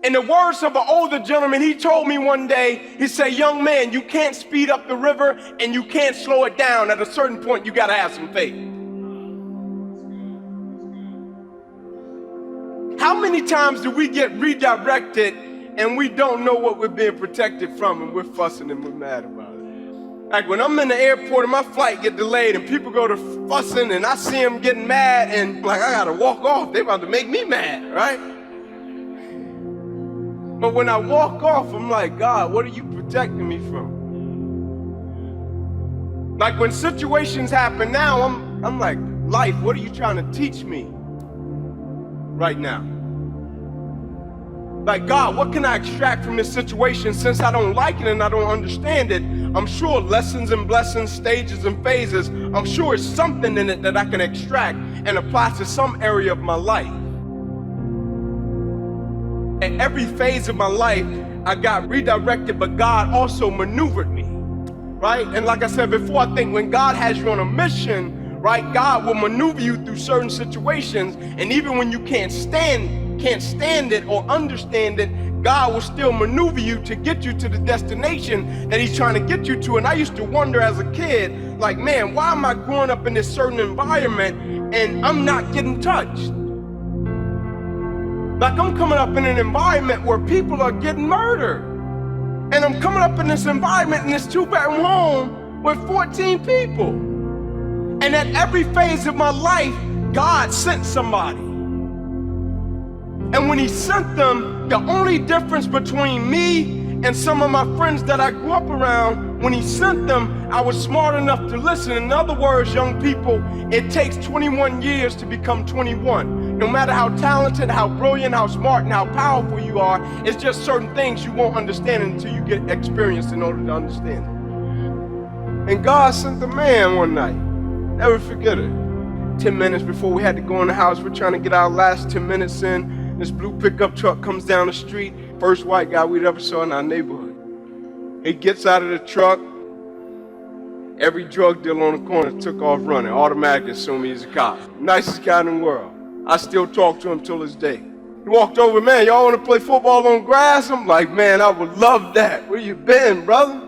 In the words of an older gentleman, he told me one day, he said, young man, you can't speed up the river and you can't slow it down. At a certain point, you got to have some faith. How many times do we get redirected and we don't know what we're being protected from and we're fussing and we're mad about it? Like when I'm in the airport and my flight get delayed and people go to fussing and I see them getting mad and like I got to walk off. They're about to make me mad, right? But when I walk off, I'm like, God, what are you protecting me from? Like when situations happen now, I'm like, life, what are you trying to teach me right now? Like, God, what can I extract from this situation since I don't like it and I don't understand it? I'm sure lessons and blessings, stages and phases, I'm sure it's something in it that I can extract and apply to some area of my life. At every phase of my life, I got redirected, but God also maneuvered me, right? And like I said before, I think when God has you on a mission, right, God will maneuver you through certain situations, and even when you can't stand it or understand it, God will still maneuver you to get you to the destination that He's trying to get you to. And I used to wonder as a kid, like, man, why am I growing up in this certain environment and I'm not getting touched? Like I'm coming up in an environment where people are getting murdered. And I'm coming up in this environment in this 2-bedroom home with 14 people. And at every phase of my life, God sent somebody. And when He sent them, the only difference between me and some of my friends that I grew up around, when He sent them, I was smart enough to listen. In other words, young people, it takes 21 years to become 21. No matter how talented, how brilliant, how smart, and how powerful you are, it's just certain things you won't understand until you get experience in order to understand it. And God sent the man one night. Never forget it. 10 minutes before we had to go in the house, we're trying to get our last 10 minutes in. This blue pickup truck comes down the street. First white guy we'd ever saw in our neighborhood. He gets out of the truck. Every drug dealer on the corner took off running. Automatically assumed he's a cop. Nicest guy in the world. I still talk to him till this day. He walked over, man, y'all want to play football on grass? I'm like, man, I would love that. Where you been, brother?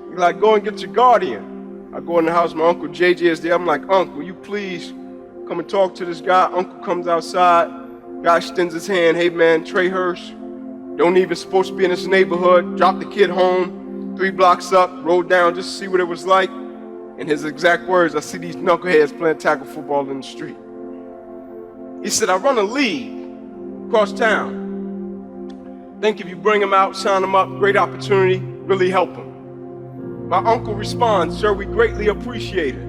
He's like, go and get your guardian. I go in the house, my Uncle JJ is there. I'm like, Uncle, will you please come and talk to this guy? Uncle comes outside. Guy extends his hand. Hey, man, Trey Hirsch. Don't even supposed to be in this neighborhood. Dropped the kid home, 3 blocks up, rode down just to see what it was like. And his exact words, I see these knuckleheads playing tackle football in the street. He said, I run a league across town. Think if you bring him out, sign him up, great opportunity, really help him. My uncle responds, sir, we greatly appreciate it.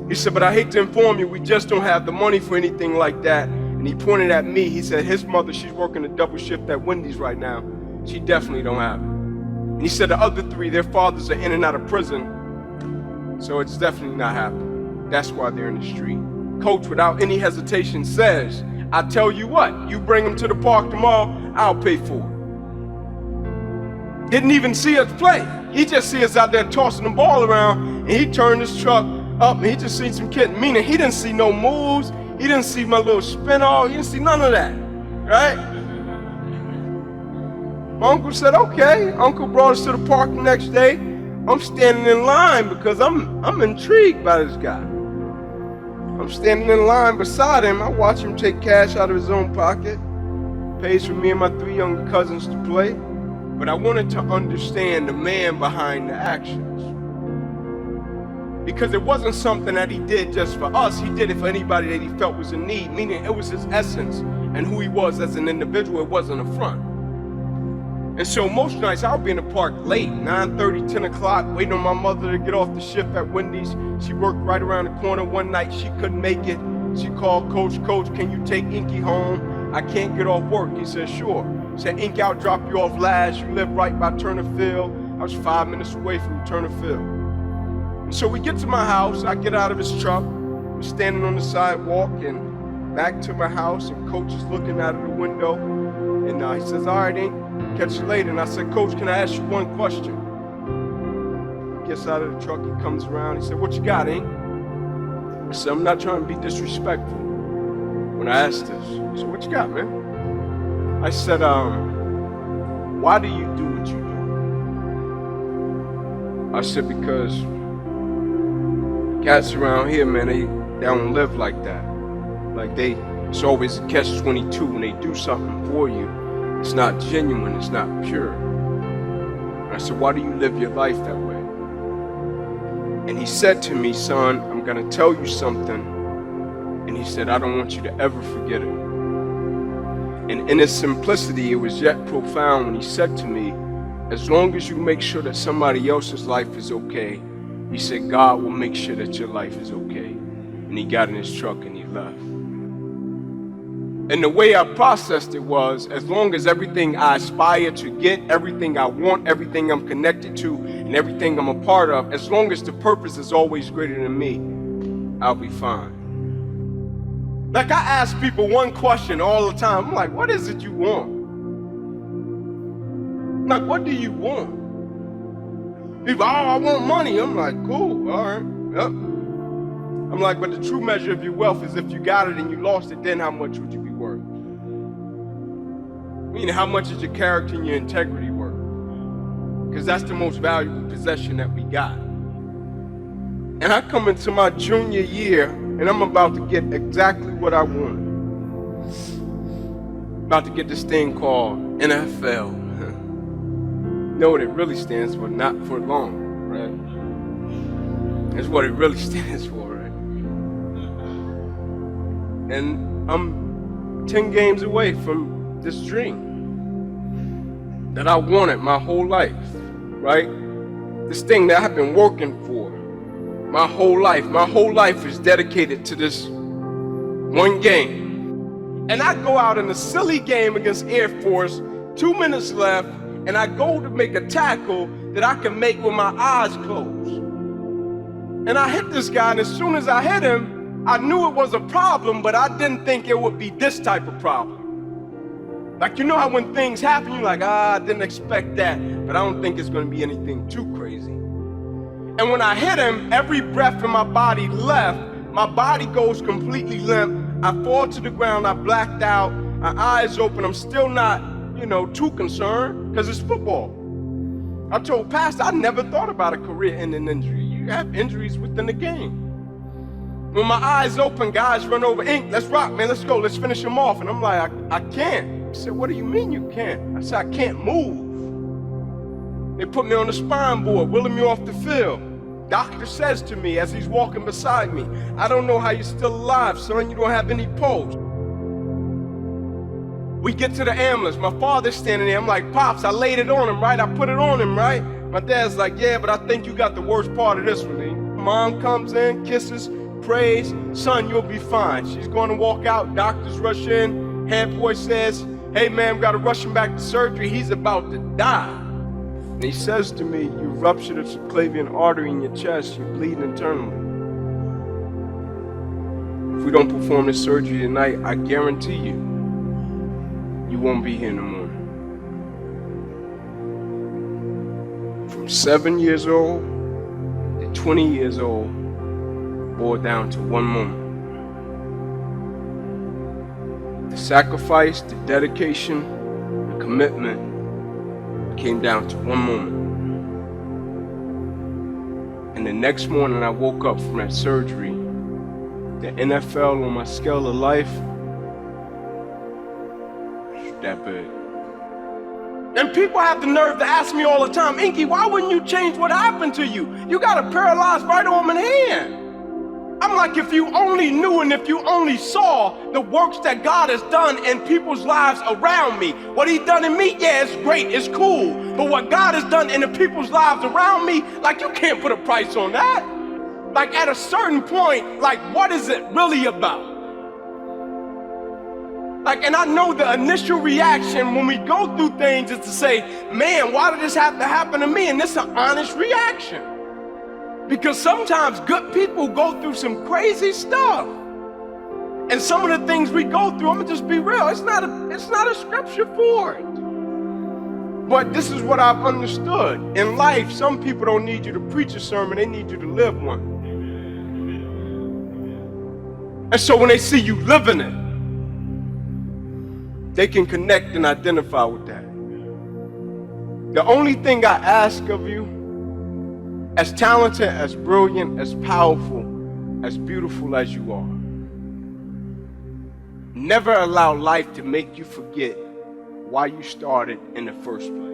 He said, but I hate to inform you, we just don't have the money for anything like that. And he pointed at me. He said, his mother, she's working a double shift at Wendy's right now. She definitely don't have it. And he said the other 3, their fathers are in and out of prison. So it's definitely not happening. That's why they're in the street. Coach, without any hesitation, says, I tell you what, you bring him to the park tomorrow, I'll pay for it. Didn't even see us play. He just see us out there tossing the ball around, and he turned his truck up, and he just seen some kid. Meaning he didn't see no moves, he didn't see my little spin off, he didn't see none of that, right? My uncle said, okay. Uncle brought us to the park the next day. I'm standing in line because I'm intrigued by this guy. I'm standing in line beside him. I watch him take cash out of his own pocket, pays for me and my 3 younger cousins to play. But I wanted to understand the man behind the actions. Because it wasn't something that he did just for us. He did it for anybody that he felt was in need, meaning it was his essence and who he was as an individual. It wasn't a front. And so most nights I'll be in the park late, 9:30, 10 o'clock, waiting on my mother to get off the shift at Wendy's. She worked right around the corner. One night she couldn't make it. She called Coach, can you take Inky home? I can't get off work. He said, sure. He said, Inky, I'll drop you off last. You live right by Turner Field. I was 5 minutes away from Turner Field. And so we get to my house. I get out of his truck. I'm standing on the sidewalk and back to my house, and Coach is looking out of the window. And he says, all right, Ink, catch you later. And I said, Coach, can I ask you one question? He gets out of the truck, he comes around, he said, what you got, Ink? I said, I'm not trying to be disrespectful when I asked this. He said, what you got, man? I said, why do you do what you do? I said, because cats around here, man, they don't live like that. Like it's always a catch-22 when they do something for you. It's not genuine, it's not pure. I said, why do you live your life that way? And he said to me, son, I'm gonna tell you something. And he said, I don't want you to ever forget it. And in its simplicity, it was yet profound when he said to me, as long as you make sure that somebody else's life is okay, he said, God will make sure that your life is okay. And he got in his truck and he left. And the way I processed it was, as long as everything I aspire to get, everything I want, everything I'm connected to, and everything I'm a part of, as long as the purpose is always greater than me, I'll be fine. Like, I ask people one question all the time. I'm like, what is it you want? Like, what do you want? People, I want money. I'm like, cool, all right, yep. I'm like, but the true measure of your wealth is if you got it and you lost it, then how much would you be worth? I mean, how much is your character and your integrity worth? Because that's the most valuable possession that we got. And I come into my junior year, and I'm about to get exactly what I wanted. About to get this thing called NFL. You know what it really stands for? Not for long, right? That's what it really stands for, right? And I'm 10 games away from this dream that I wanted my whole life, right? This thing that I've been working for my whole life. My whole life is dedicated to this one game. And I go out in a silly game against Air Force, 2 minutes left, and I go to make a tackle that I can make with my eyes closed. And I hit this guy, and as soon as I hit him, I knew it was a problem, but I didn't think it would be this type of problem. Like, you know how when things happen, you're like, I didn't expect that, but I don't think it's gonna be anything too crazy. And when I hit him, every breath in my body left, my body goes completely limp, I fall to the ground, I blacked out, my eyes open, I'm still not, too concerned, because it's football. I told Pastor, I never thought about a career-ending injury. You have injuries within the game. When my eyes open, guys run over, Ink, let's rock, man, let's go, let's finish him off. And I'm like, I can't. He said, what do you mean you can't? I said, I can't move. They put me on the spine board, wheeling me off the field. Doctor says to me as he's walking beside me, I don't know how you're still alive, son, you don't have any pulse. We get to the ambulance, my father's standing there, I'm like, Pops, I laid it on him, right? I put it on him, right? My dad's like, yeah, but I think you got the worst part of this one, eh? Mom comes in, kisses, prays, son, you'll be fine. She's going to walk out, doctors rush in, head boy says, hey man, we got to rush him back to surgery, he's about to die. And he says to me, you ruptured a subclavian artery in your chest, you're bleeding internally. If we don't perform this surgery tonight, I guarantee you, you won't be here in the morning. From 7 years old to 20 years old, boiled down to one moment. The sacrifice, the dedication, the commitment came down to one moment. And the next morning I woke up from that surgery, the NFL on my scale of life, that big. And people have the nerve to ask me all the time, Inky, why wouldn't you change what happened to you? You got a paralyzed right arm and hand. I'm like, if you only knew and if you only saw the works that God has done in people's lives around me. What he's done in me, yeah, it's great, it's cool. But what God has done in the people's lives around me, like, you can't put a price on that. Like, at a certain point, like, what is it really about? Like, and I know the initial reaction when we go through things is to say, man, why did this have to happen to me? And this is an honest reaction. Because sometimes good people go through some crazy stuff. And some of the things we go through, I'm gonna just be real, it's not a scripture for it. But this is what I've understood. In life, some people don't need you to preach a sermon, they need you to live one. And so when they see you living it, they can connect and identify with that. The only thing I ask of you, as talented, as brilliant, as powerful, as beautiful as you are, never allow life to make you forget why you started in the first place.